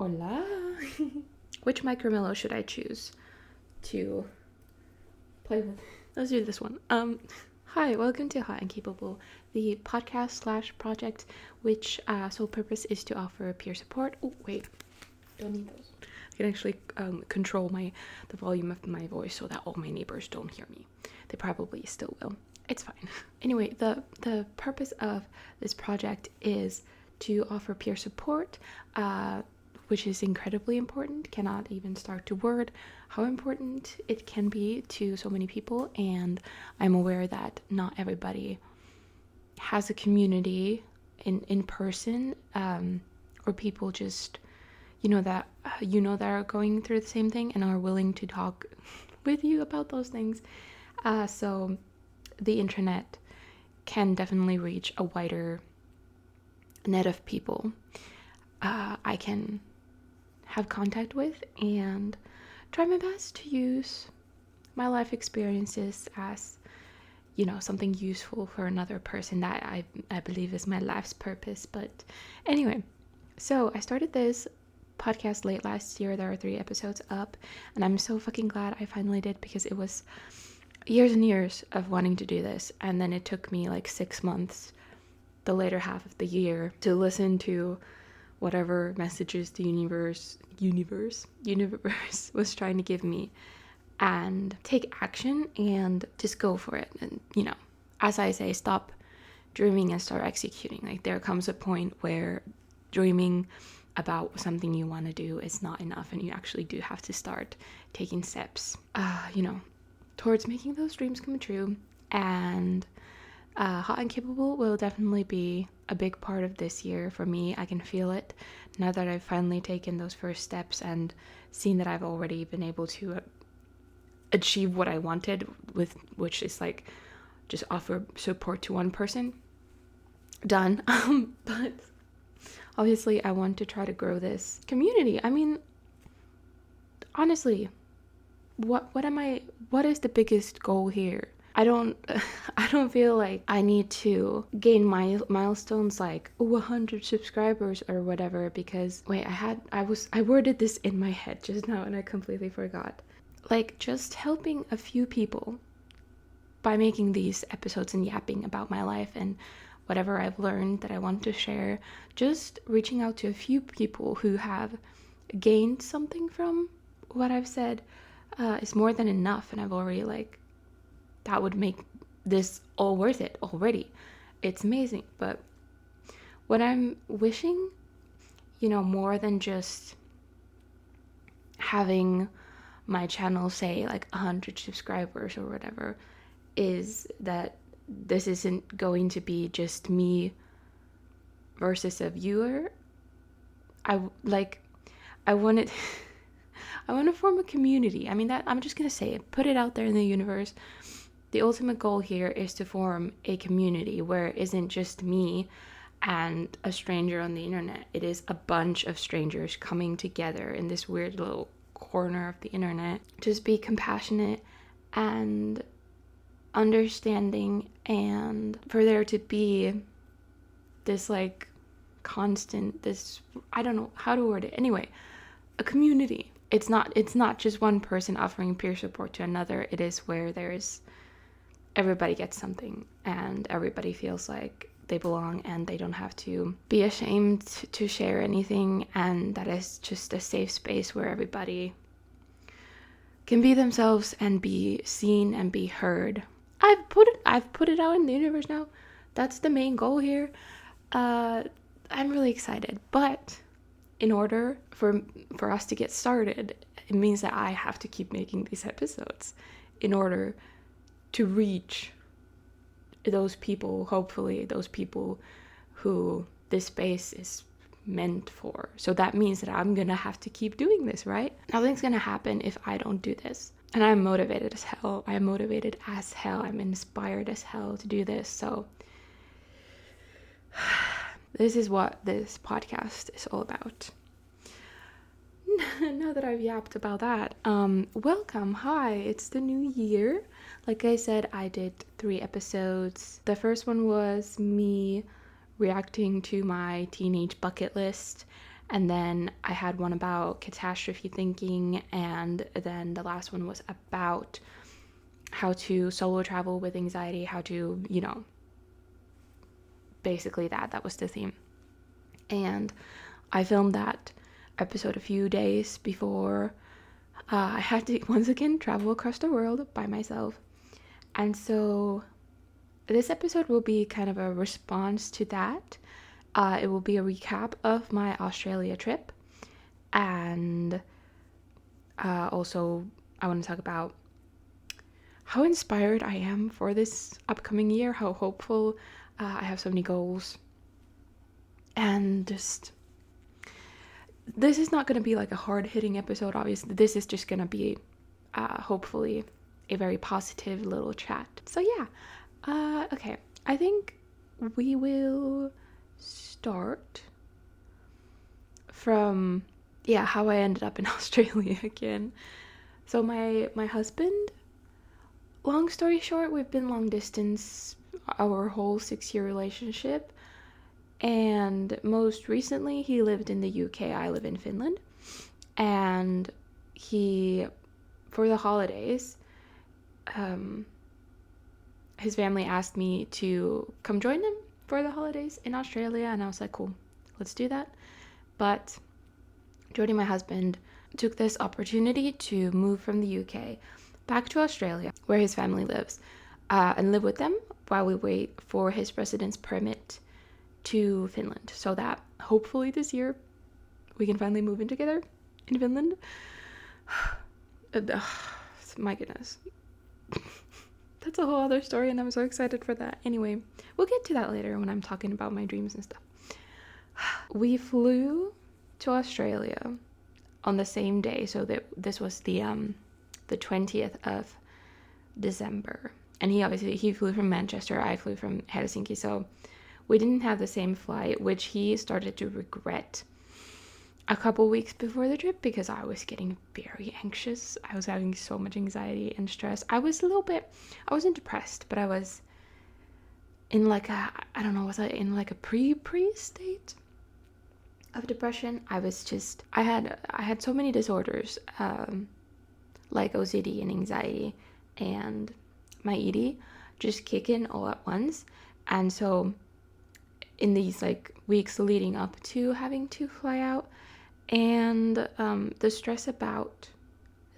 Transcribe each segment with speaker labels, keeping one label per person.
Speaker 1: Hola. Which micromellow should I choose to play with? Let's do this one. Hi, welcome to Hot and Capable, the podcast / project, which sole purpose is to offer peer support. Oh, wait, don't need those. I can actually control the volume of my voice so that all my neighbors don't hear me. They probably still will. It's fine. Anyway, the purpose of this project is to offer peer support, which is incredibly important. Cannot even start to word how important it can be to so many people, and I'm aware that not everybody has a community in person, or people just that are going through the same thing and are willing to talk with you about those things. So the internet can definitely reach a wider net of people I can have contact with, and try my best to use my life experiences as something useful for another person. That I believe is my life's purpose. But anyway, so I started this podcast late last year. There are 3 episodes up, and I'm so fucking glad I finally did, because it was years and years of wanting to do this, and then it took me like 6 months, the later half of the year, to listen to whatever messages the universe was trying to give me, and take action and just go for it. And as I say, stop dreaming and start executing. Like, there comes a point where dreaming about something you want to do is not enough, and you actually do have to start taking steps towards making those dreams come true. And Hot and Capable will definitely be a big part of this year for me. I can feel it now that I've finally taken those first steps and seen that I've already been able to achieve what I wanted, which is like just offer support to one person. Done. But obviously I want to try to grow this community. I mean, honestly, what is the biggest goal here? I don't feel like I need to gain milestones like 100 subscribers or whatever, because wait, I worded this in my head just now and I completely forgot. Like, just helping a few people by making these episodes and yapping about my life and whatever I've learned that I want to share, just reaching out to a few people who have gained something from what I've said is more than enough. And I've already that would make this all worth it already. It's amazing. But what I'm wishing, more than just having my channel say like 100 subscribers or whatever, is that this isn't going to be just me versus a viewer. I want to form a community. I mean, that I'm just gonna say it, put it out there in the universe. The ultimate goal here is to form a community where it isn't just me and a stranger on the internet. It is a bunch of strangers coming together in this weird little corner of the internet. Just be compassionate and understanding, and for there to be this constant, this, I don't know how to word it. Anyway, a community. It's not just one person offering peer support to another. It is where everybody gets something and everybody feels like they belong and they don't have to be ashamed to share anything, and that is just a safe space where everybody can be themselves and be seen and be heard. I've put it out in the universe now. That's the main goal here. I'm really excited, but in order for us to get started, it means that I have to keep making these episodes in order to reach those people, hopefully those people who this space is meant for. So that means that I'm gonna have to keep doing this, right? Nothing's gonna happen if I don't do this. And I'm motivated as hell. I'm inspired as hell to do this. So this is what this podcast is all about. Now that I've yapped about that, welcome. Hi, it's the new year. Like I said, I did 3 episodes. The first one was me reacting to my teenage bucket list, And then I had one about catastrophe thinking, and then the last one was about how to solo travel with anxiety, how to, basically that was the theme. And I filmed that episode a few days before I had to once again travel across the world by myself. And so this episode will be kind of a response to that. It will be a recap of my Australia trip. And also, I want to talk about how inspired I am for this upcoming year, how hopeful. I have so many goals. And just, this is not going to be like a hard-hitting episode, obviously. This is just going to be, hopefully, a very positive little chat. So yeah, okay. I think we will start from, how I ended up in Australia again. So my husband, long story short, we've been long distance our whole 6-year relationship. And most recently, he lived in the UK. I live in Finland. And he, for the holidays, his family asked me to come join them for the holidays in Australia. And I was like, cool, let's do that. But Jody, my husband, took this opportunity to move from the UK back to Australia, where his family lives, and live with them while we wait for his residence permit to Finland, so that hopefully this year we can finally move in together in Finland. My goodness. That's a whole other story, and I'm so excited for that. Anyway, we'll get to that later when I'm talking about my dreams and stuff. We flew to Australia on the same day, so that this was the 20th of December. And he flew from Manchester, I flew from Helsinki, so we didn't have the same flight, which he started to regret a couple weeks before the trip because I was getting very anxious. I was having so much anxiety and stress. I wasn't depressed, but I was in like a, I don't know, was I in like a pre state of depression? I had so many disorders, like OCD and anxiety and my ED just kick in all at once. And so in these like weeks leading up to having to fly out, and the stress about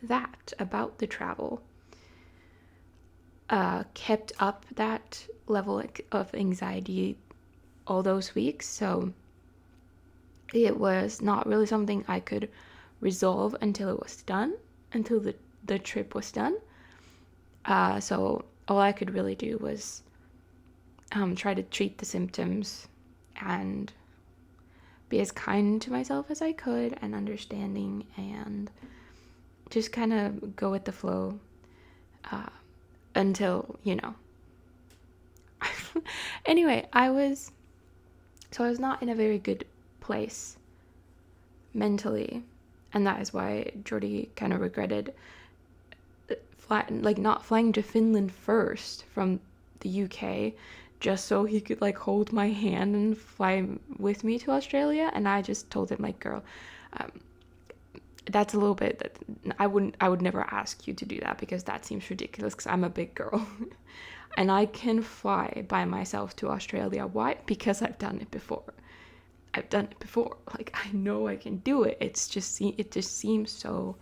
Speaker 1: the travel, kept up that level of anxiety all those weeks. So it was not really something I could resolve until it was done, until the trip was done. So all I could really do was try to treat the symptoms and be as kind to myself as I could and understanding, and just kind of go with the flow until, Anyway, I was not in a very good place mentally, and that is why Jordy kind of regretted not flying to Finland first from the UK, just so he could like hold my hand and fly with me to Australia. And I just told him, like, girl, that's a little bit that I would never ask you to do that, because that seems ridiculous, because I'm a big girl and I can fly by myself to Australia. Why? Because I've done it before. Like, I know I can do it. It just seems so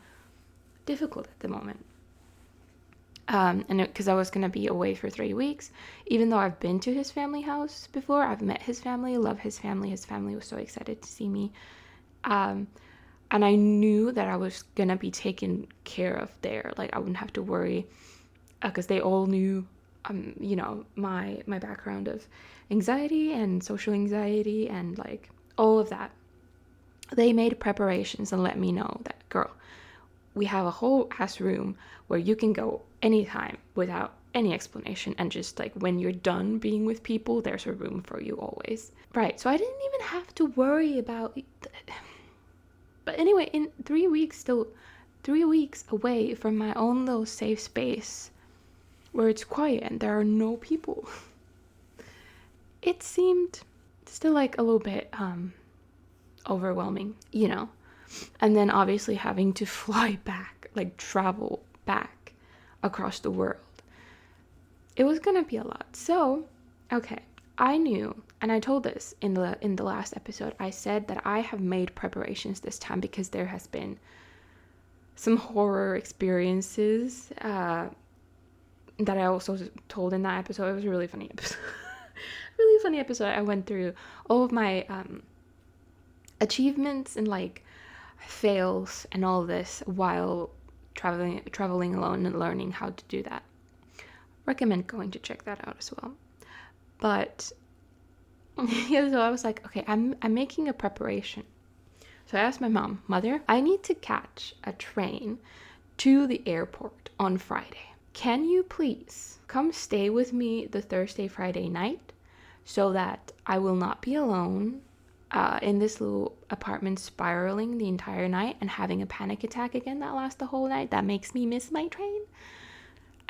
Speaker 1: difficult at the moment. And because I was going to be away for 3 weeks, even though I've been to his family house before, I've met his family, love his family. His family was so excited to see me. And I knew that I was going to be taken care of there. Like, I wouldn't have to worry, because they all knew, my background of anxiety and social anxiety and like all of that. They made preparations and let me know that, girl, we have a whole ass room where you can go anytime without any explanation, and just like when you're done being with people, there's a room for you always. Right, so I didn't even have to worry about but anyway, in 3 weeks away from my own little safe space where it's quiet and there are no people, it seemed still like a little bit overwhelming, and then obviously having to fly back, like travel back across the world. It was gonna be a lot. So, okay, I knew, and I told this in the last episode. I said that I have made preparations this time because there has been some horror experiences that I also told in that episode. It was a really funny episode. Really funny episode. I went through all of my achievements and like fails and all this while traveling alone and learning how to do that. Recommend going to check that out as well. But yeah, so I was like, okay, I'm making a preparation. So I asked my mother, I need to catch a train to the airport on Friday. Can you please come stay with me the Thursday, Friday night so that I will not be alone in this little apartment spiraling the entire night and having a panic attack again that lasts the whole night that makes me miss my train?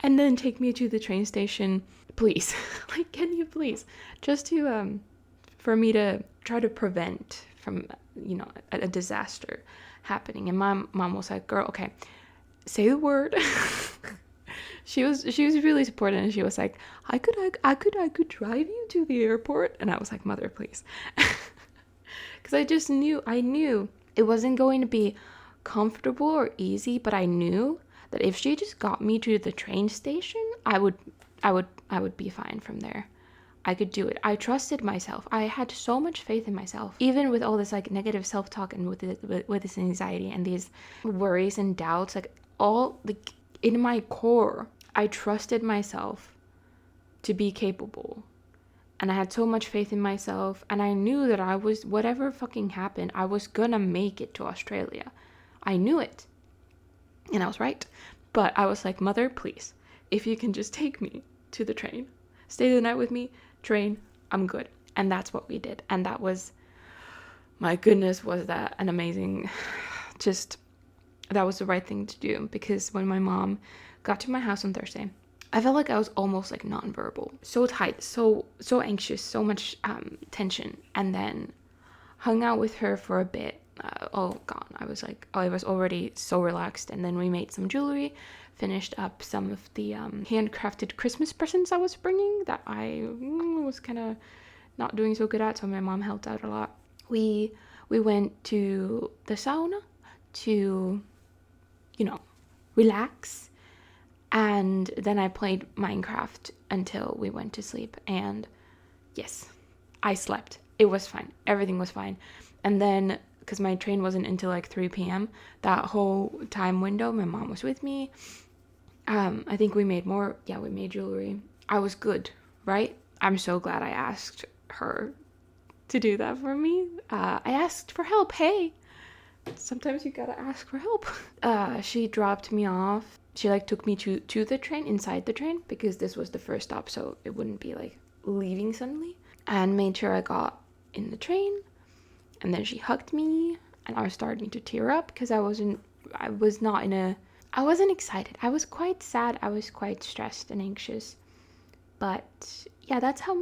Speaker 1: And then take me to the train station, please. Like, can you please? Just to, for me to try to prevent from, a disaster happening. And my mom was like, girl, okay, say the word. She was really supportive, and she was like, I could drive you to the airport. And I was like, mother, please. Because I knew it wasn't going to be comfortable or easy, but I knew that if she just got me to the train station, I would be fine from there. I could do it. I trusted myself. I had so much faith in myself, even with all this like negative self-talk and with this anxiety and these worries and doubts, like all like in my core, I trusted myself to be capable. And I had so much faith in myself, and I knew that I was, whatever fucking happened, I was gonna make it to Australia. I knew it. And I was right. But I was like, mother, please, if you can just take me to the train, stay the night with me, train, I'm good. And that's what we did. And that was, my goodness, was that an amazing, that was the right thing to do. Because when my mom got to my house on Thursday, I felt like I was almost like nonverbal. So tight, so anxious, so much tension. And then hung out with her for a bit. I was already so relaxed. And then we made some jewelry, finished up some of the handcrafted Christmas presents I was bringing that I was kind of not doing so good at, so my mom helped out a lot. We went to the sauna to, relax, and then I played Minecraft until we went to sleep, and yes, I slept. It was fine. Everything was fine. And then, because my train wasn't until like 3 p.m., that whole time window, my mom was with me. I think we made we made jewelry. I was good, right? I'm so glad I asked her to do that for me. I asked for help. Hey, sometimes you gotta ask for help. She dropped me off. She took me to the train, inside the train, because this was the first stop, so it wouldn't be like leaving suddenly, and made sure I got in the train. And then she hugged me, and I was starting to tear up because I wasn't excited. I was quite sad. I was quite stressed and anxious. But yeah, that's how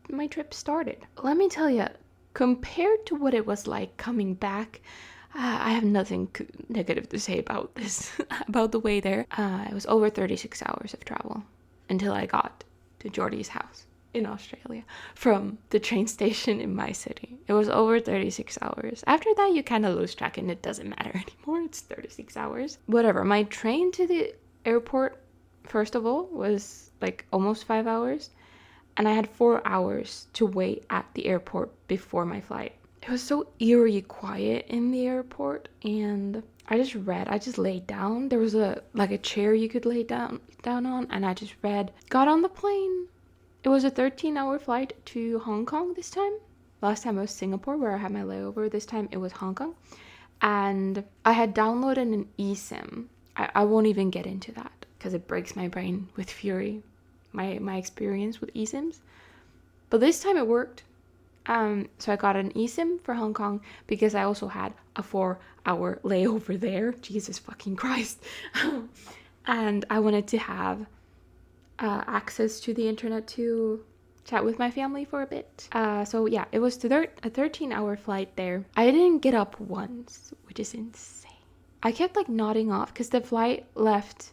Speaker 1: my trip started. Let me tell you, compared to what it was like coming back, I have nothing negative to say about this, about the way there. It was over 36 hours of travel until I got to Jordy's house in Australia from the train station in my city. It was over 36 hours. After that, you kind of lose track and it doesn't matter anymore. It's 36 hours. Whatever. My train to the airport, first of all, was like almost 5 hours. And I had 4 hours to wait at the airport before my flight. It was so eerie quiet in the airport, and I just laid down. There was a chair you could lay down on, and I just read. Got on the plane. It was a 13-hour flight to Hong Kong this time. Last time was Singapore, where I had my layover. This time it was Hong Kong. And I had downloaded an eSIM. I won't even get into that because it breaks my brain with fury, my experience with eSIMs. But this time it worked. So I got an eSIM for Hong Kong because I also had a 4-hour layover there. Jesus fucking Christ. And I wanted to have access to the internet to chat with my family for a bit. So yeah, it was a 13-hour flight there. I didn't get up once, which is insane. I kept like nodding off because the flight left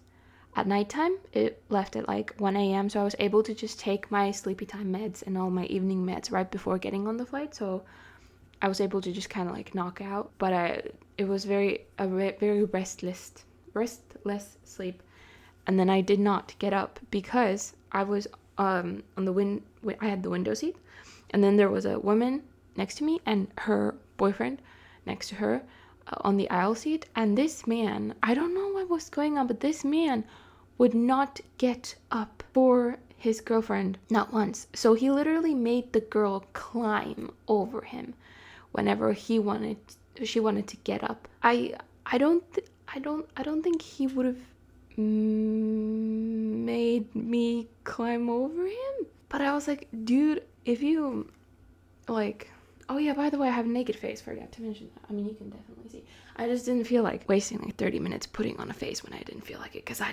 Speaker 1: at nighttime. It left at like 1 a.m. So I was able to just take my sleepy time meds and all my evening meds right before getting on the flight. So I was able to just kind of like knock out. But it was very restless sleep. And then I did not get up because I was on I had the window seat, and then there was a woman next to me and her boyfriend next to her on the aisle seat. And this man, I don't know what was going on, but this man would not get up for his girlfriend, not once. So he literally made the girl climb over him whenever she wanted to get up. I don't think he would have made me climb over him. But I was like, dude, if you like, oh yeah, by the way, I have a naked face, forgot to mention that. I mean, you can definitely see. I just didn't feel like wasting like 30 minutes putting on a face when I didn't feel like it, because I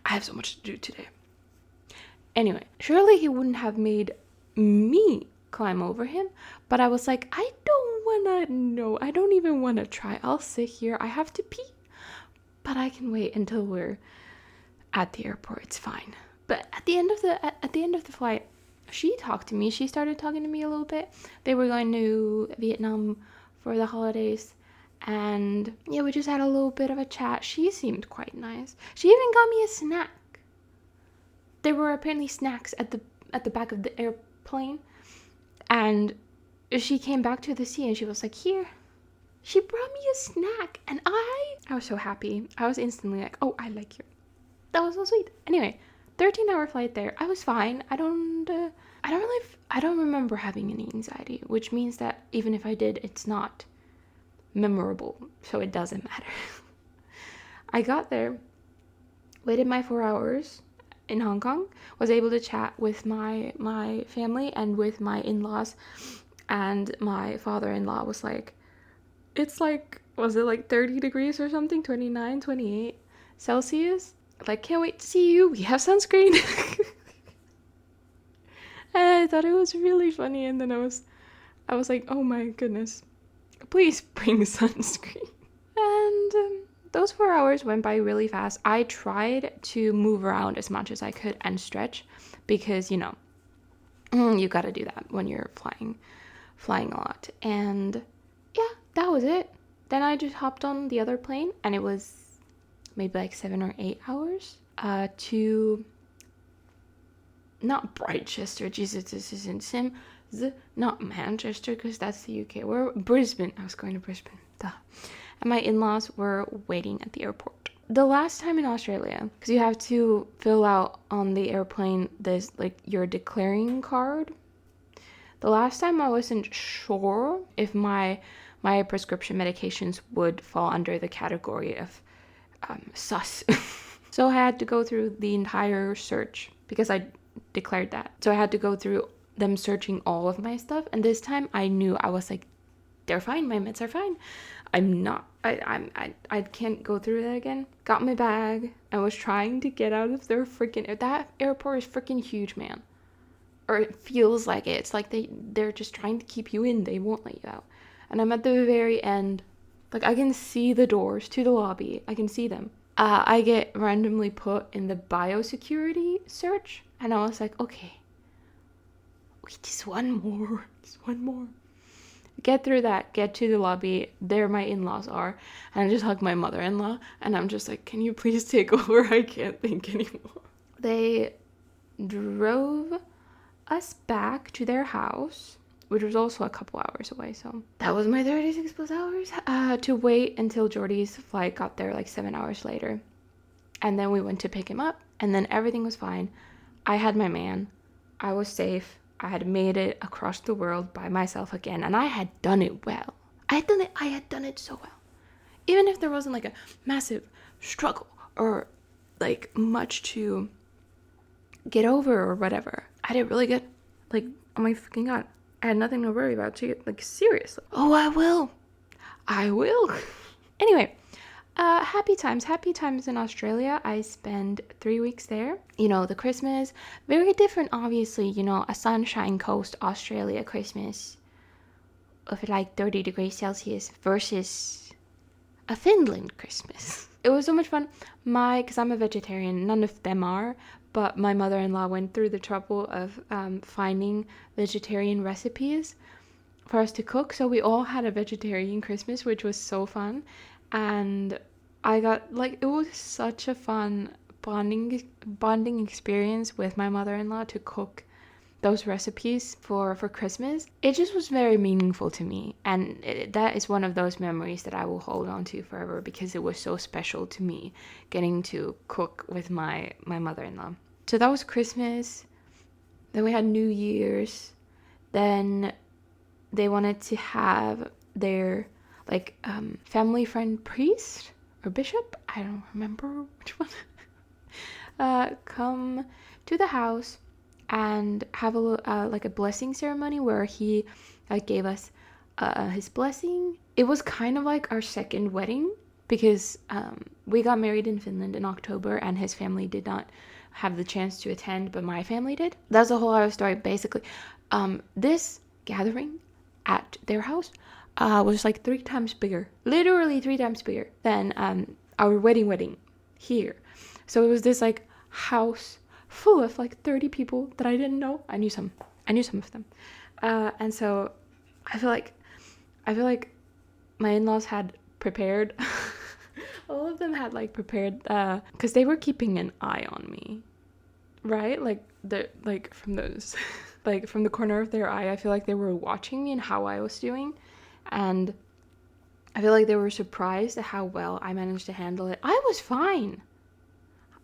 Speaker 1: have so much to do today. Anyway, surely he wouldn't have made me climb over him, but I was like, I don't even want to try. I'll sit here, I have to pee, but I can wait until we're at the airport. It's fine. But at the end of the flight, she talked to me. She started talking to me a little bit. They were going to Vietnam for the holidays, and yeah, we just had a little bit of a chat. She seemed quite nice. She even got me a snack. There were apparently snacks at the back of the airplane, and she came back to the seat and she was like, here. She brought me a snack, and I was so happy. I was instantly like, oh, I like you. That was so sweet. Anyway, 13-hour flight there. I was fine. I don't remember having any anxiety, which means that even if I did, it's not memorable, so it doesn't matter. I got there, waited my 4 hours in Hong Kong, was able to chat with my family and with my in-laws, and my father-in-law was like, it's like, was it like 30 degrees or something? 29, 28 Celsius? Like, can't wait to see you. We have sunscreen. And I thought it was really funny. And then I was like, oh my goodness, please bring sunscreen. And those 4 hours went by really fast. I tried to move around as much as I could and stretch, because, you know, you gotta do that when you're flying a lot. And yeah, that was it. Then I just hopped on the other plane, and it was maybe like 7 or 8 hours to not Brightchester, Jesus, this isn't Sim, not Manchester, because that's the UK. We're Brisbane. I was going to Brisbane. Duh. And my in-laws were waiting at the airport. The last time in Australia, because you have to fill out on the airplane this like your declaring card. The last time I wasn't sure if my prescription medications would fall under the category of sus. So I had to go through the entire search because I declared that. So I had to go through them searching all of my stuff, and this time I knew. I was like, they're fine, my meds are fine. I can't go through that again. Got my bag. I was trying to get out of that airport is freaking huge, man. Or it feels like it. It's like they're just trying to keep you in. They won't let you out. And I'm at the very end. Like, I can see the doors to the lobby. I can see them. I get randomly put in the biosecurity search. And I was like, okay. Wait, just one more. Get through that. Get to the lobby. There my in-laws are. And I just hug my mother-in-law. And I'm just like, can you please take over? I can't think anymore. They drove us back to their house, which was also a couple hours away. So that was my 36 plus hours to wait until Jordy's flight got there like 7 hours later. And then we went to pick him up, and then everything was fine. I had my man. I was safe. I had made it across the world by myself again, and I had done it well. I had done it so well. Even if there wasn't like a massive struggle or like much to get over or whatever, I did really good. Like, oh my fucking god, I had nothing to worry about. Like, seriously. Oh, I will. Anyway, Happy times in Australia. I spent 3 weeks there. You know, the Christmas, very different, obviously. You know, a Sunshine Coast Australia Christmas of like 30 degrees Celsius versus a Finland Christmas. It was so much fun. Because I'm a vegetarian, none of them are, but my mother-in-law went through the trouble of finding vegetarian recipes for us to cook. So we all had a vegetarian Christmas, which was so fun. And I got like, it was such a fun bonding experience with my mother-in-law to cook those recipes for Christmas. It just was very meaningful to me, and that is one of those memories that I will hold on to forever, because it was so special to me getting to cook with my mother-in-law. So that was Christmas. Then we had New Year's. Then they wanted to have their like family friend priest or bishop, I don't remember which one, come to the house and have a blessing ceremony where he gave us his blessing. It was kind of like our second wedding, because we got married in Finland in October and his family did not have the chance to attend, but my family did. That's a whole other story. Basically, this gathering at their house was like 3 times bigger, literally 3 times bigger than our wedding here. So it was this like house full of like 30 people that I didn't know. I knew some of them, and so I feel like my in-laws had prepared. All of them had like prepared, because they were keeping an eye on me, right? Like from those, like from the corner of their eye, I feel like they were watching me and how I was doing, and I feel like they were surprised at how well I managed to handle it. I was fine.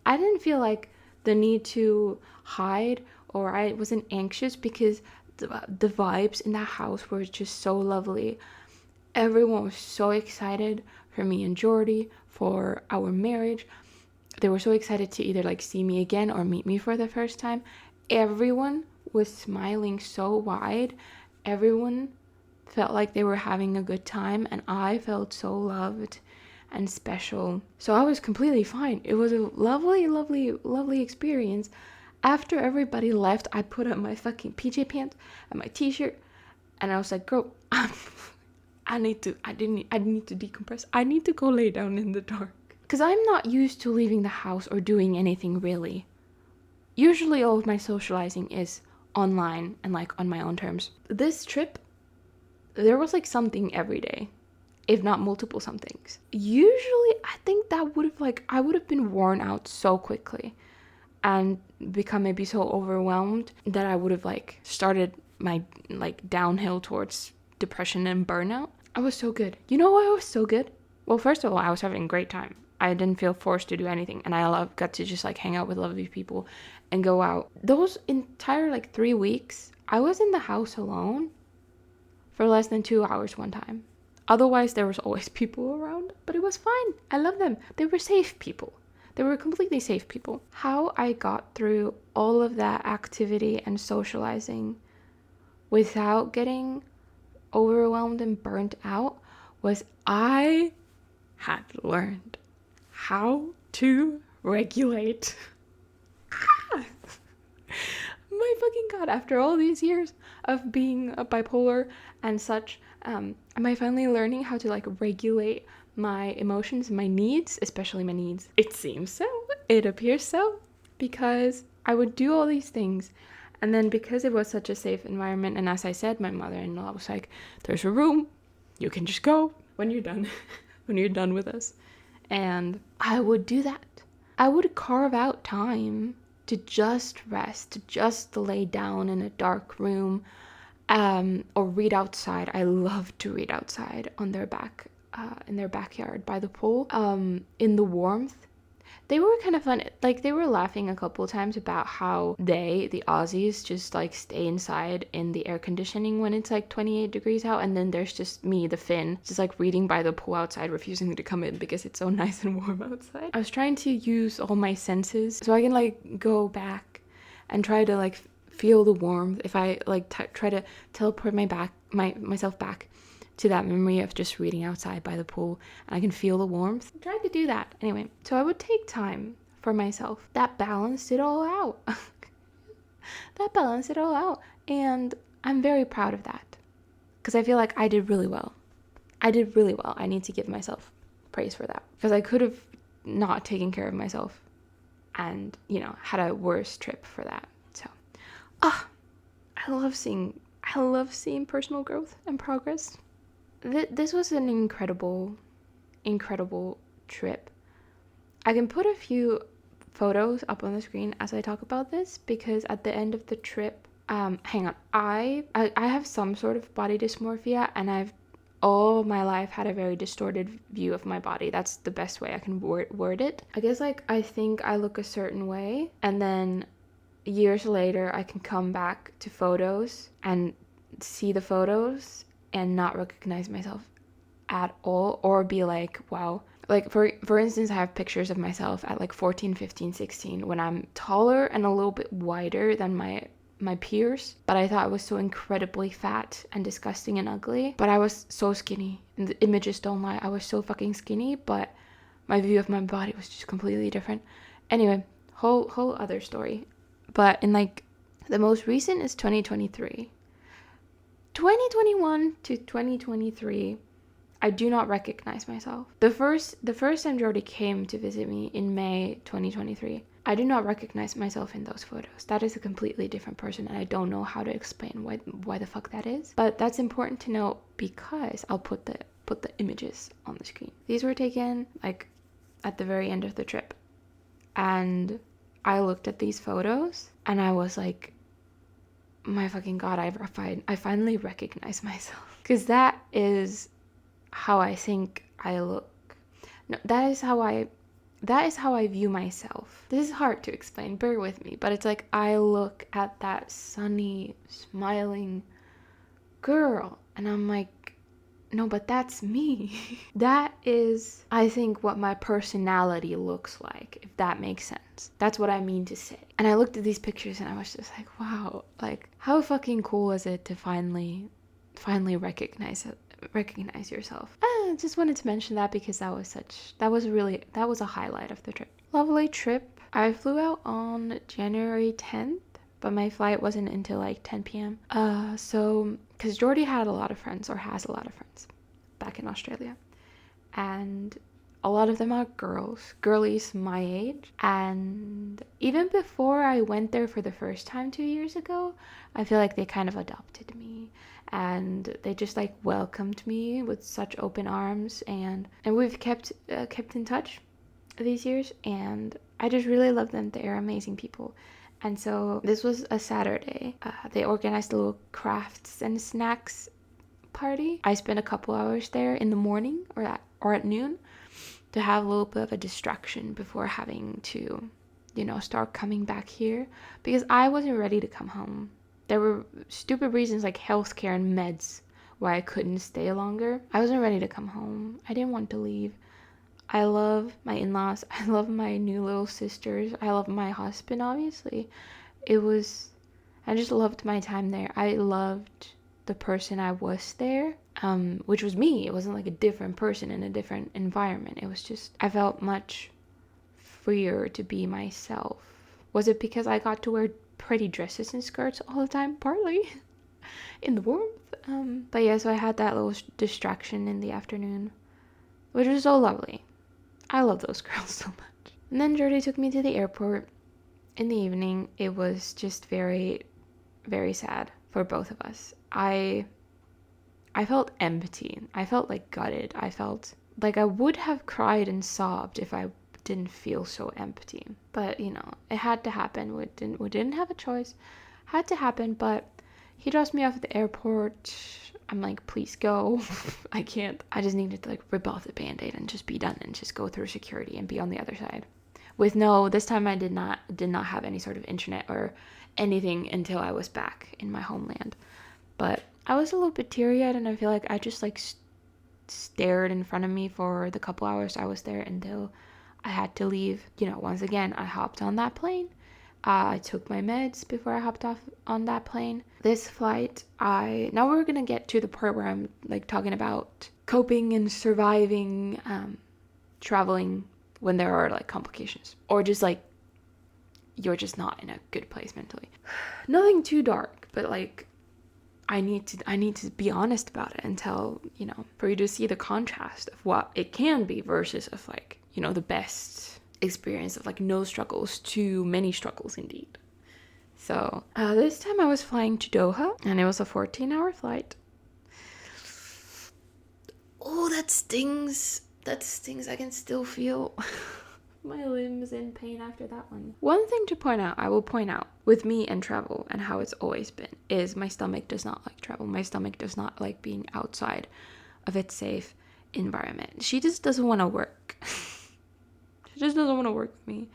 Speaker 1: I didn't feel like the need to hide, or I wasn't anxious, because the vibes in that house were just so lovely. Everyone was so excited for me and Jordy, for our marriage. They were so excited to either like see me again or meet me for the first time. Everyone was smiling so wide. Everyone felt like they were having a good time, and I felt so loved and special. So I was completely fine. It was a lovely experience. After everybody left, I put on my fucking PJ pants and my t-shirt, and I was like, girl, I need to decompress. I need to go lay down in the dark. Because I'm not used to leaving the house or doing anything really. Usually all of my socializing is online and like on my own terms. This trip, there was like something every day, if not multiple somethings. Usually I think that would have I would have been worn out so quickly and become maybe so overwhelmed that I would have started my downhill towards depression and burnout. I was so good. You know why I was so good? Well, first of all, I was having a great time. I didn't feel forced to do anything, and I got to just hang out with lovely people and go out. Those entire 3 weeks, I was in the house alone for less than 2 hours one time. Otherwise, there was always people around, but it was fine. I love them. They were safe people. They were completely safe people. How I got through all of that activity and socializing without getting overwhelmed and burnt out was I had learned how to regulate. My fucking god, after all these years of being bipolar and such, am I finally learning how to regulate my emotions and my needs, especially my needs? It seems so. It appears so. Because I would do all these things, and then because it was such a safe environment, and as I said, my mother-in-law was like, there's a room, you can just go when you're done, when you're done with us. And I would do that. I would carve out time to just rest, to just lay down in a dark room, or read outside. I love to read outside on their in their backyard by the pool, in the warmth. They were kind of fun. They were laughing a couple times about how the Aussies, just stay inside in the air conditioning when it's 28 degrees out, and then there's just me, the Finn, just reading by the pool outside, refusing to come in because it's so nice and warm outside. I was trying to use all my senses so I can go back and try to feel the warmth. If I try to teleport myself back to that memory of just reading outside by the pool, and I can feel the warmth. I tried to do that. Anyway, so I would take time for myself. That balanced it all out. And I'm very proud of that, because I feel like I did really well. I need to give myself praise for that, because I could have not taken care of myself and, had a worse trip for that. So, I love seeing personal growth and progress. This was an incredible trip. I can put a few photos up on the screen as I talk about this, because at the end of the trip, hang on, I have some sort of body dysmorphia, and I've all my life had a very distorted view of my body. That's the best way I can word it. I guess I think I look a certain way, and then years later I can come back to photos and see the photos and not recognize myself at all, or be like, wow. Like, for instance, I have pictures of myself at 14, 15, 16 when I'm taller and a little bit wider than my peers, but I thought I was so incredibly fat and disgusting and ugly. But I was so skinny, and the images don't lie. I was so fucking skinny, but my view of my body was just completely different. Anyway, whole other story. But in the most recent is 2023. 2021 to 2023, I do not recognize myself. The first time Jordy came to visit me in May 2023, I do not recognize myself in those photos. That is a completely different person, and I don't know how to explain why the fuck that is. But that's important to know, because I'll put the images on the screen. These were taken at the very end of the trip, and I looked at these photos and I was like, my fucking god, I finally recognize myself, because that is how I think I look. No, that is how I view myself. This is hard to explain, bear with me, but it's like I look at that sunny, smiling girl and I'm like, no, but that's me. That is, I think, what my personality looks like, if that makes sense. That's what I mean to say. And I looked at these pictures and I was just like, wow, how fucking cool is it to finally recognize yourself. I just wanted to mention that, because that was a highlight of the trip. Lovely trip. I flew out on January 10th, but my flight wasn't until 10 p.m. So, because Jordy had a lot of friends, or has a lot of friends back in Australia, and a lot of them are girlies my age. And even before I went there for the first time 2 years ago, I feel like they kind of adopted me, and they just welcomed me with such open arms, and we've kept in touch these years, and I just really love them. They're amazing people. And so this was a Saturday. They organized a little crafts and snacks party. I spent a couple hours there in the morning or at noon to have a little bit of a distraction before having to, start coming back here, because I wasn't ready to come home. There were stupid reasons like healthcare and meds why I couldn't stay longer. I wasn't ready to come home. I didn't want to leave. I love my in-laws. I love my new little sisters. I love my husband, obviously. I just loved my time there. I loved the person I was there, which was me. It wasn't a different person in a different environment. It was just, I felt much freer to be myself. Was it because I got to wear pretty dresses and skirts all the time? Partly. In the warmth. But yeah, so I had that little distraction in the afternoon, which was so lovely. I love those girls so much. And then Jordy took me to the airport in the evening. It was just very, very sad for both of us. I felt empty. I felt gutted. I felt like I would have cried and sobbed if I didn't feel so empty. But, it had to happen. We didn't have a choice. Had to happen, but he drops me off at the airport. I'm like, please go. I can't. I just needed to rip off the band-aid and just be done and just go through security and be on the other side. This time I did not have any sort of internet or anything until I was back in my homeland. But I was a little bit teary-eyed, and I feel like I just stared in front of me for the couple hours I was there until I had to leave. Once again, I hopped on that plane I took my meds before I hopped off on that plane. This flight, now we're gonna get to the part where I'm like talking about coping and surviving traveling when there are like complications, or just like you're just not in a good place mentally. Nothing too dark, but like I need to be honest about it and tell, for you to see the contrast of what it can be versus of like, the best experience of like no struggles to many struggles indeed. So this time I was flying to Doha, and it was a 14-hour flight. Oh, that stings. I can still feel my limbs in pain after that one. One thing to point out, I will point out, with me and travel and how it's always been, is my stomach does not like travel. My stomach does not like being outside of its safe environment. She just doesn't want to work. She just doesn't want to work with me.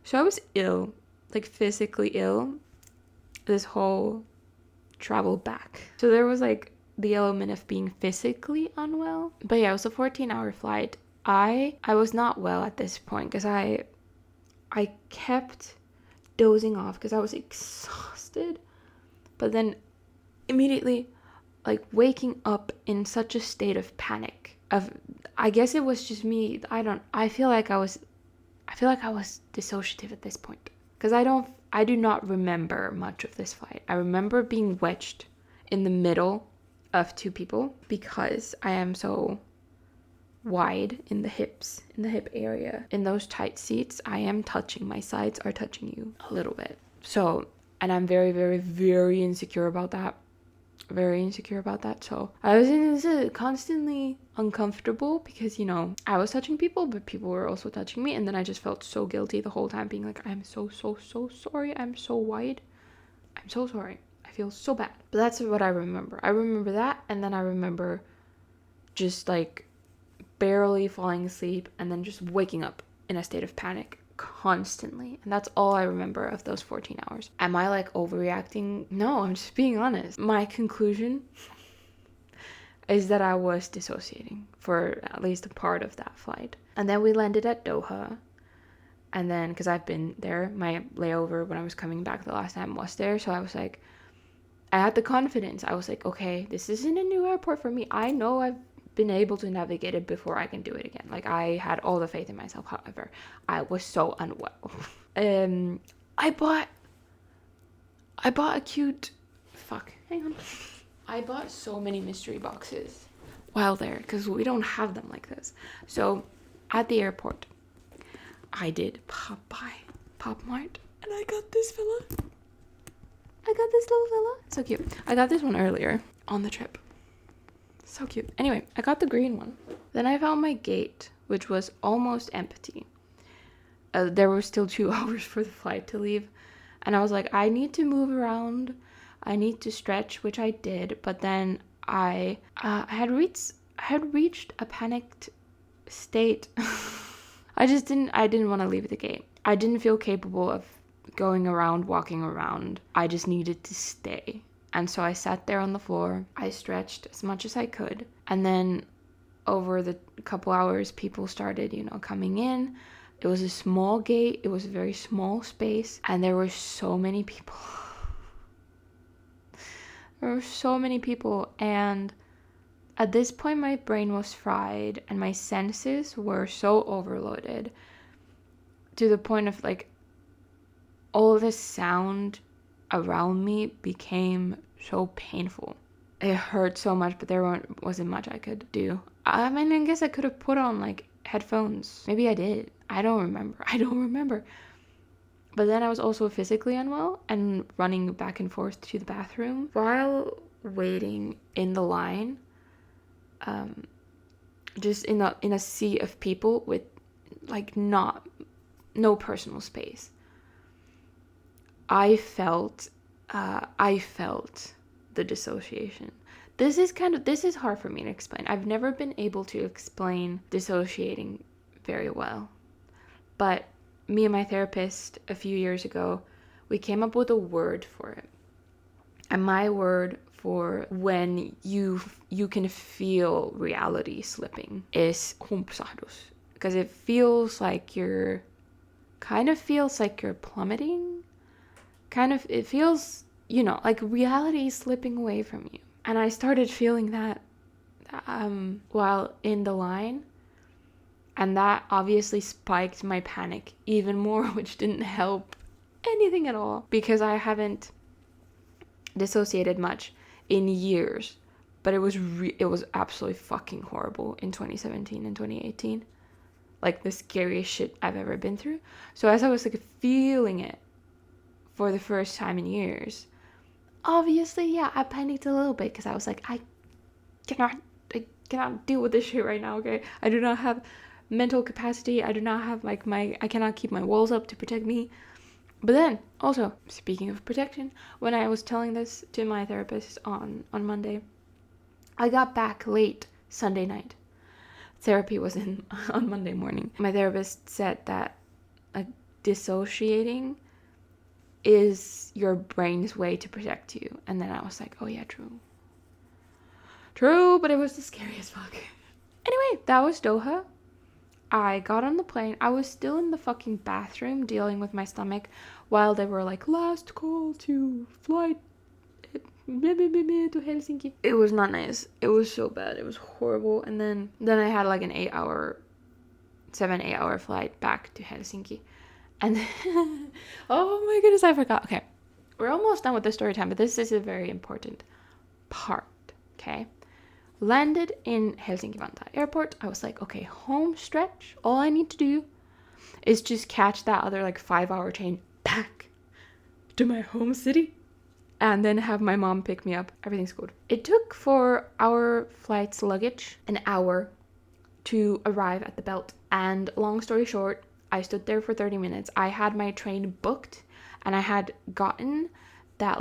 Speaker 1: So I was ill, like physically ill, this whole travel back. So there was like the element of being physically unwell. But yeah, it was a 14-hour flight. I was not well at this point because I kept dozing off because I was exhausted. But then immediately like waking up in such a state of panic. I guess it was just me. I feel like I was dissociative at this point because I do not remember much of this flight. I remember being wedged in the middle of two people because I am so wide in the hips, in the hip area. In those tight seats, my sides are touching you a little bit. So, and I'm very, very, very insecure about that. So I was constantly uncomfortable because, I was touching people, but people were also touching me. And then I just felt so guilty the whole time, being like, I'm so sorry. I'm so wide. I'm so sorry. I feel so bad. But that's what I remember. I remember that. And then I remember just like barely falling asleep and then just waking up in a state of panic constantly. And that's all I remember of those 14 hours. Am I like overreacting? No, I'm just being honest. My conclusion is that I was dissociating for at least a part of that flight. And then we landed at Doha. And then, because I've been there, my layover when I was coming back the last time was there. So I was like, I had the confidence. I was like, okay, this isn't a new airport for me. I know I've been able to navigate it before. I can do it again. Like, I had all the faith in myself. However, I was so unwell. I bought a cute, I bought so many mystery boxes while there because we don't have them like this. So at the airport, I did pop by Pop Mart and I got this fella. I got this little fella. So cute. I got this one earlier on the trip. So cute. Anyway, I got the green one. Then I found my gate, which was almost empty. There were still 2 hours for the flight to leave. And I was like, I need to move around. I need to stretch, which I did. But then I had reached a panicked state. I didn't want to leave the gate. I didn't feel capable of going around, walking around. I just needed to stay. And so I sat there on the floor. I stretched as much as I could. And then over the couple hours, people started, coming in. It was a small gate. It was a very small space. And there were so many people. And at this point, my brain was fried and my senses were so overloaded to the point of like all the sound around me became so painful. It hurt so much, but there wasn't much I could do. I mean, I guess I could have put on like headphones. Maybe I did. I don't remember. But then I was also physically unwell and running back and forth to the bathroom while waiting in the line. Just in a sea of people with like no personal space. I felt the dissociation. This is hard for me to explain. I've never been able to explain dissociating very well. But me and my therapist a few years ago, we came up with a word for it. And my word for when you can feel reality slipping is humpsahdus. Because it feels like you're plummeting. it feels, like reality is slipping away from you. And I started feeling that while in the line. And that obviously spiked my panic even more, which didn't help anything at all, because I haven't dissociated much in years. But it was absolutely fucking horrible in 2017 and 2018. Like the scariest shit I've ever been through. So as I was like feeling it for the first time in years, obviously, yeah, I panicked a little bit, because I was like, I cannot deal with this shit right now, okay? I do not have mental capacity. I do not have I cannot keep my walls up to protect me. But then also, speaking of protection, when I was telling this to my therapist on Monday, I got back late Sunday night. Therapy was on Monday morning. My therapist said that dissociating is your brain's way to protect you. And then I was like, oh yeah, true, but it was the scariest fuck. Anyway, that was Doha. I got on the plane. I was still in the fucking bathroom dealing with my stomach while they were like, last call to flight to Helsinki. It was not nice. It was so bad. It was horrible. And then I had like an 7-8 hour flight back to Helsinki. And then, oh my goodness, I forgot. Okay, we're almost done with the story time, but this is a very important part, okay? Landed in Helsinki-Vantaa airport. I was like, okay, home stretch. All I need to do is just catch that other 5-hour train back to my home city and then have my mom pick me up. Everything's good. It took for our flight's luggage an hour to arrive at the belt. And long story short, I stood there for 30 minutes. I had my train booked and I had gotten that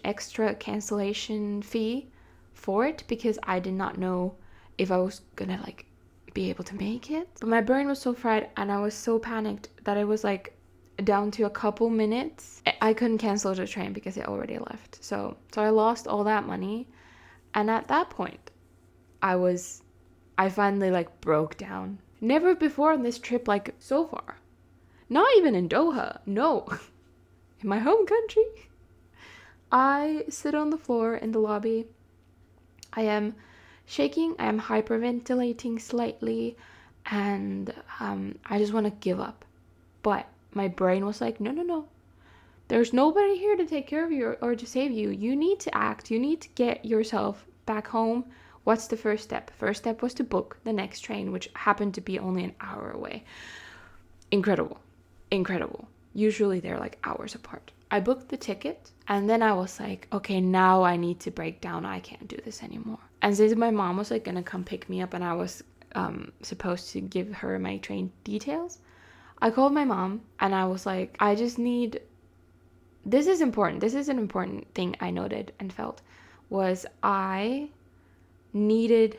Speaker 1: extra cancellation fee for it, because I did not know if I was gonna be able to make it. But my brain was so fried and I was so panicked that it was down to a couple minutes. I couldn't cancel the train because it already left. So I lost all that money. And at that point, I finally broke down. Never before on this trip so far. Not even in Doha. No. In my home country. I sit on the floor in the lobby. I am shaking, I am hyperventilating slightly, and I just want to give up. But my brain was like, no. There's nobody here to take care of you or to save you. You need to act. You need to get yourself back home. What's the first step? First step was to book the next train, which happened to be only an hour away. Incredible. Usually they're hours apart. I booked the ticket, and then I was like, okay, now I need to break down. I can't do this anymore. And since my mom was gonna come pick me up and I was supposed to give her my train details, I called my mom and I was like, this is important. This is an important thing I noted and felt, was I wanted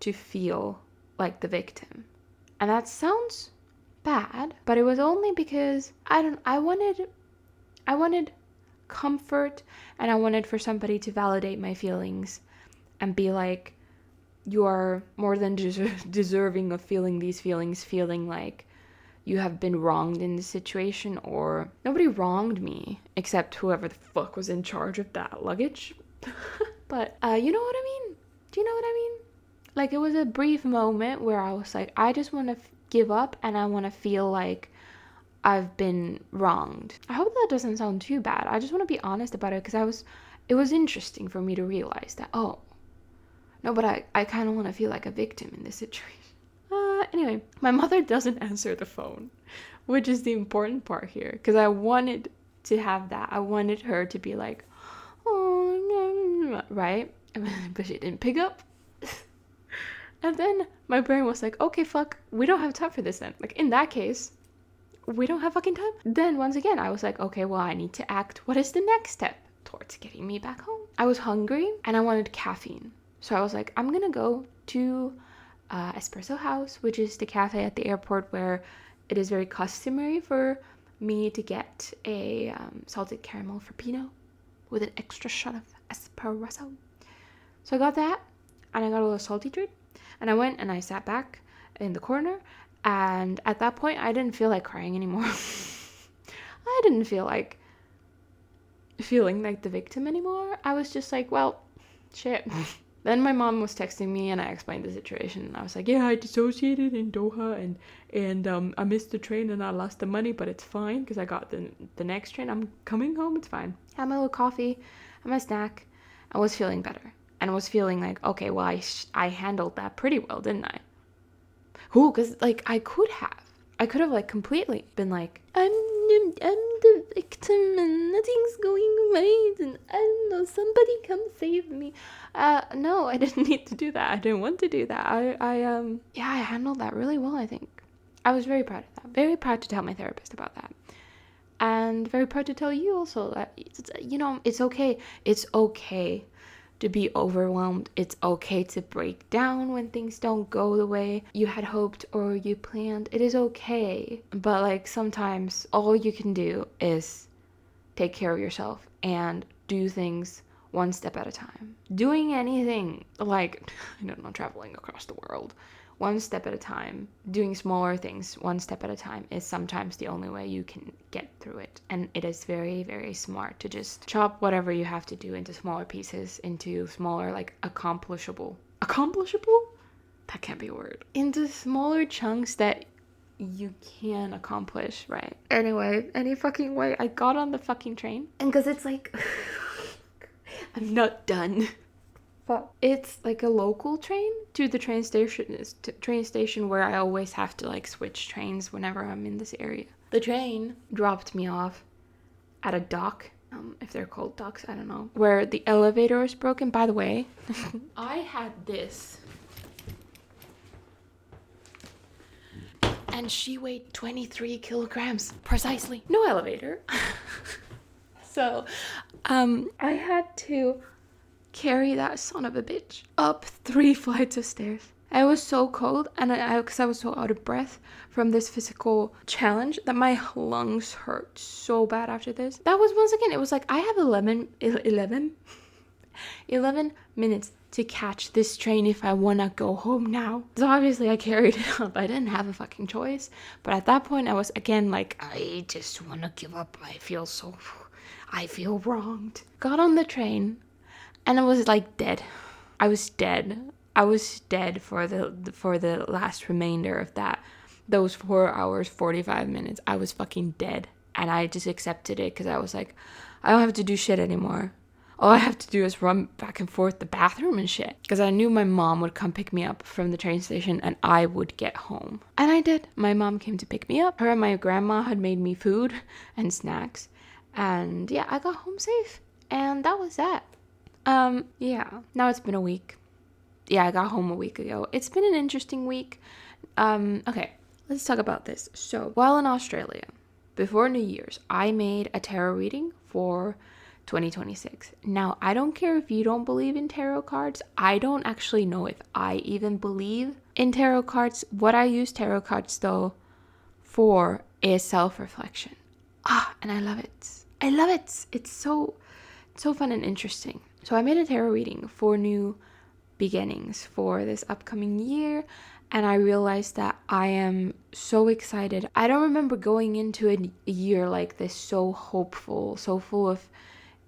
Speaker 1: to feel like the victim. And that sounds bad, but it was only because I wanted comfort, and I wanted for somebody to validate my feelings and be like, you are more than deserving of feeling these feelings, feeling like you have been wronged in this situation. Or nobody wronged me except whoever the fuck was in charge of that luggage. But you know what I mean? Do you know what I mean? It was a brief moment where I was like, I just want to give up, and I want to feel like I've been wronged. I hope that doesn't sound too bad. I just want to be honest about it, because it was interesting for me to realize that, oh, no, but I kind of want to feel like a victim in this situation. Anyway, my mother doesn't answer the phone, which is the important part here, because I wanted to have that. I wanted her to be like, oh, right? But she didn't pick up. And then my brain was like, okay, fuck, we don't have time for this then. In that case, we don't have fucking time. Then once again, I was like, okay, well, I need to act. What is the next step towards getting me back home? I was hungry and I wanted caffeine. So I was like, I'm gonna go to Espresso House, which is the cafe at the airport where it is very customary for me to get a salted caramel frappuccino with an extra shot of espresso. So I got that, and I got a little salty treat, and I went and I sat back in the corner, and at that point I didn't feel like crying anymore. I didn't feel like feeling like the victim anymore. I was just like, well, shit. Then my mom was texting me and I explained the situation and I was like, yeah, I dissociated in Doha and I missed the train and I lost the money, but it's fine because I got the next train. I'm coming home, it's fine. Had my little coffee, had my snack. I was feeling better and was feeling like, okay, well, I handled that pretty well, didn't I? Ooh, because like I could have like completely been like, I'm the victim and nothing's going right and I don't know, somebody come save me. No, I didn't need to do that. I didn't want to do that. I handled that really well, I think. I was very proud of that. Very proud to tell my therapist about that. And very proud to tell you also that, it's okay. It's okay to be overwhelmed. It's okay to break down when things don't go the way you had hoped or you planned. It is okay. But like sometimes all you can do is take care of yourself and do things one step at a time. Doing anything like, I don't know, traveling across the world one step at a time, doing smaller things one step at a time is sometimes the only way you can get through it. And it is very, very smart to just chop whatever you have to do into smaller pieces, into smaller, like, accomplishable? That can't be a word. Into smaller chunks that you can accomplish, right? Anyway, any fucking way, I got on the fucking train. And because it's like, I'm not done. But it's like a local train to the train station where I always have to like switch trains whenever I'm in this area. The train dropped me off at a dock, if they're called docks, I don't know, where the elevator is broken. By the way, I had this, and she weighed 23 kilograms precisely. No elevator. So, I had to carry that son of a bitch up 3 flights of stairs. I was so cold, and because I was so out of breath from this physical challenge that my lungs hurt so bad after this. That was, once again, it was like, I have 11 minutes to catch this train if I want to go home now. So obviously I carried it up. I didn't have a fucking choice. But at that point I was again like, I just want to give up. I feel wronged. Got on the train. And I was like dead. I was dead. I was dead for the last remainder of those 4 hours, 45 minutes. I was fucking dead. And I just accepted it because I was like, I don't have to do shit anymore. All I have to do is run back and forth the bathroom and shit. Because I knew my mom would come pick me up from the train station and I would get home. And I did. My mom came to pick me up. Her and my grandma had made me food and snacks. And yeah, I got home safe. And that was that. Yeah, now it's been a week. Yeah, I got home a week ago. It's been an interesting week. Okay, let's talk about this. So, while in Australia, before New Year's, I made a tarot reading for 2026. Now, I don't care if you don't believe in tarot cards. I don't actually know if I even believe in tarot cards. What I use tarot cards, though, for is self-reflection. And I love it. I love it. It's so fun and interesting. So I made a tarot reading for new beginnings for this upcoming year, and I realized that I am so excited. I don't remember going into a year like this so hopeful, so full of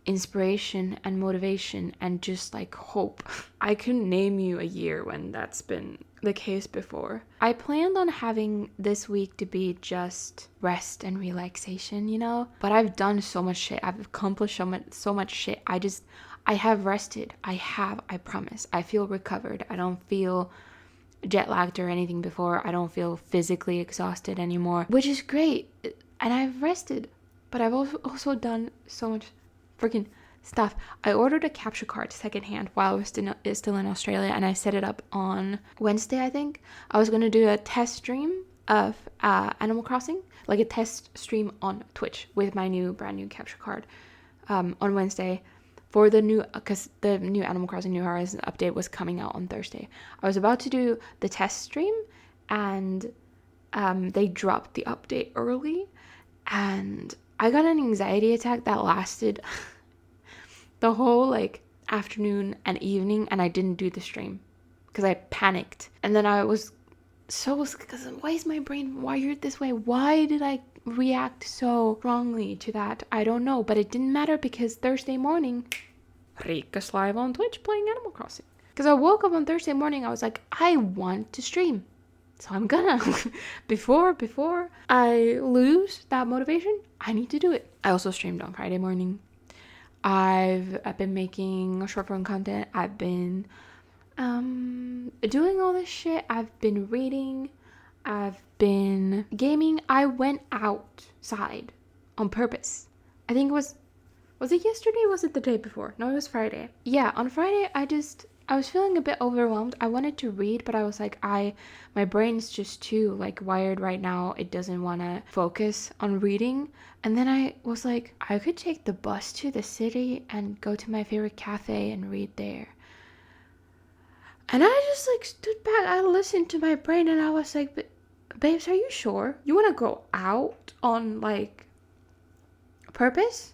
Speaker 1: inspiration and motivation and just like hope. I couldn't name you a year when that's been the case before. I planned on having this week to be just rest and relaxation, but I've done so much shit. I've accomplished so much shit. I have rested. I promise. I feel recovered. I don't feel jet lagged or anything before. I don't feel physically exhausted anymore, which is great. And I've rested, but I've also done so much freaking stuff. I ordered a capture card secondhand while I was still in Australia, and I set it up on Wednesday, I think. I was going to do a test stream of Animal Crossing, like a test stream on Twitch with my brand new capture card on Wednesday for because the new Animal Crossing New Horizons update was coming out on Thursday. I was about to do the test stream, and they dropped the update early, and I got an anxiety attack that lasted the whole afternoon and evening, and I didn't do the stream because I panicked. And then I was so, because why is my brain wired this way? Why did I react so strongly to that? I don't know, but it didn't matter because Thursday morning, Riikka's live on Twitch playing Animal Crossing. Because I woke up on Thursday morning, I was like, I want to stream. So I'm gonna. before I lose that motivation, I need to do it. I also streamed on Friday morning. I've been making short form content. I've been doing all this shit. I've been reading. I've been gaming. I went outside on purpose. I think it was it yesterday or was it the day before? No, it was Friday. Yeah, on Friday I was feeling a bit overwhelmed. I wanted to read, but I was like, my brain's just too like wired right now. It doesn't want to focus on reading. And then I was like, I could take the bus to the city and go to my favorite cafe and read there. And I just like stood back. I listened to my brain and I was like, babes, are you sure? You want to go out on like purpose?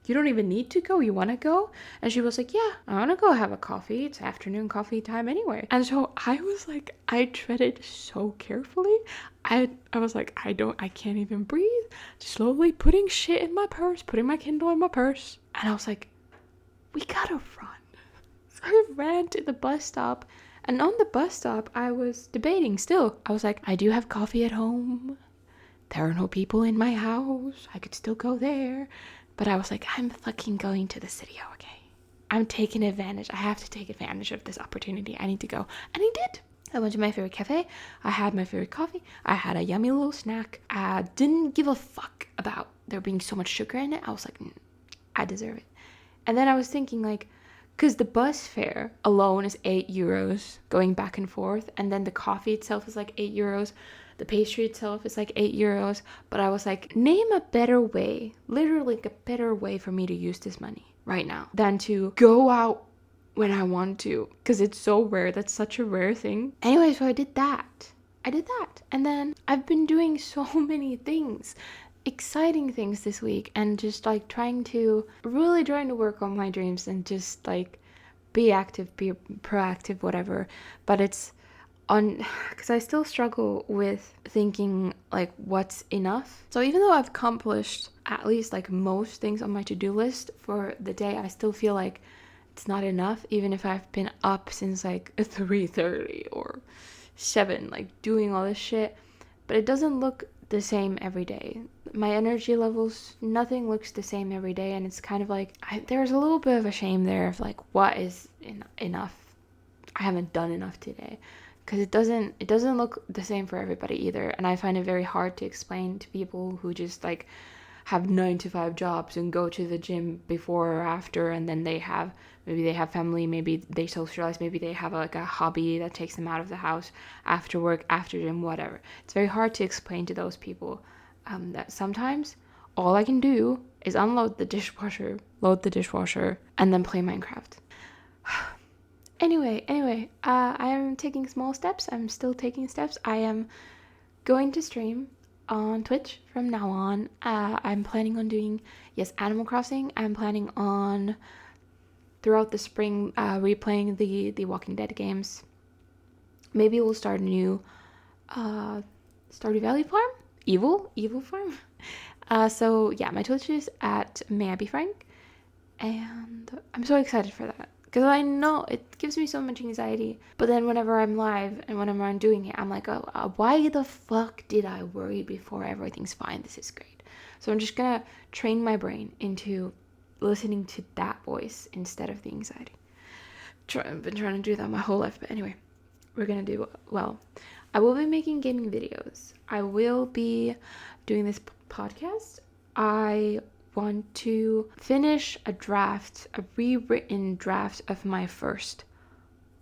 Speaker 1: You don't even need to go. You want to go? And she was like, yeah, I want to go have a coffee. It's afternoon coffee time anyway. And so I was like, I treaded so carefully. I was like, I can't even breathe. Slowly putting shit in my purse, putting my Kindle in my purse. And I was like, we gotta run. So I ran to the bus stop. And on the bus stop, I was debating still. I was like, I do have coffee at home. There are no people in my house. I could still go there. But I was like, I'm fucking going to the city, okay? I'm taking advantage. I have to take advantage of this opportunity. I need to go. And I did. I went to my favorite cafe. I had my favorite coffee. I had a yummy little snack. I didn't give a fuck about there being so much sugar in it. I was like, I deserve it. And then I was thinking like, because the bus fare alone is €8 going back and forth. And then the coffee itself is like €8. The pastry itself is like €8. But I was like, name a better way, literally like a better way for me to use this money right now than to go out when I want to. Because it's so rare. That's such a rare thing. Anyway, so I did that. And then I've been doing so many things. Exciting things this week, and just like trying to work on my dreams and just like be active, be proactive, whatever. But it's on because I still struggle with thinking like what's enough. So even though I've accomplished at least like most things on my to-do list for the day, I still feel like it's not enough, even if I've been up since like 3:30 or 7, like doing all this shit. But it doesn't look the same every day. My energy levels, nothing looks the same every day, and it's kind of like there's a little bit of a shame there of like what is enough. I haven't done enough today, because it doesn't look the same for everybody either, and I find it very hard to explain to people who just like have 9-to-5 jobs and go to the gym before or after, and then maybe they have family, maybe they socialize, maybe they have like a hobby that takes them out of the house after work, after gym, whatever. It's very hard to explain to those people that sometimes all I can do is unload the dishwasher, load the dishwasher, and then play Minecraft. Anyway, I am taking small steps. I'm still taking steps. I am going to stream on Twitch from now on. I'm planning on doing, Animal Crossing. I'm planning on, throughout the spring, replaying the Walking Dead games. Maybe we'll start a new Stardew Valley farm? Evil farm? So yeah, my Twitch is at May I Be Frank. And I'm so excited for that. Because I know it gives me so much anxiety. But then whenever I'm live and whenever I'm doing it, I'm like, why the fuck did I worry before? Everything's fine. This is great. So I'm just going to train my brain into listening to that voice instead of the anxiety. I've been trying to do that my whole life. But anyway, we're going to do well. I will be making gaming videos. I will be doing this podcast. I want to finish a rewritten draft of my first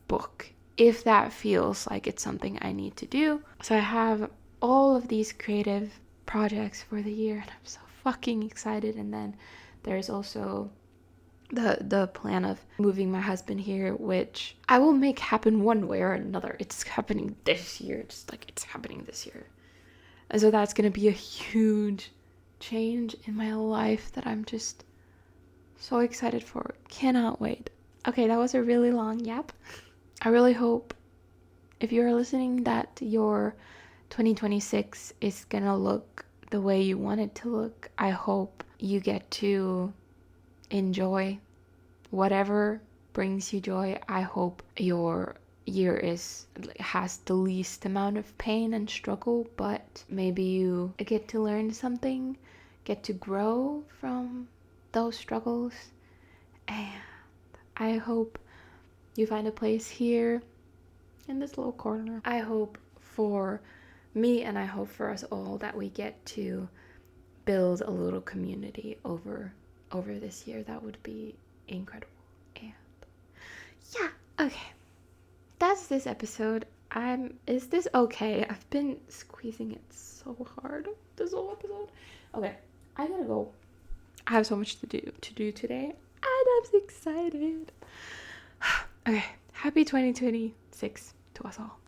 Speaker 1: book, if that feels like it's something I need to do. So I have all of these creative projects for the year, and I'm so fucking excited. And then there's also the plan of moving my husband here, which I will make happen one way or another. It's happening this year. It's happening this year. And so that's going to be a huge change in my life that I'm just so excited for. Cannot wait. Okay, that was a really long yap. I really hope if you're listening that your 2026 is gonna look the way you want it to look, I hope you get to enjoy whatever brings you joy. I hope your year has the least amount of pain and struggle, but maybe you get to learn something, get to grow from those struggles, and I hope you find a place here in this little corner. I hope for me, and I hope for us all, that we get to build a little community over this year. That would be incredible. And yeah, okay, that's this episode. Is this okay? I've been squeezing it so hard this whole episode. Okay, I gotta go. I have so much to do today, and I'm so excited. Okay, happy 2026 to us all.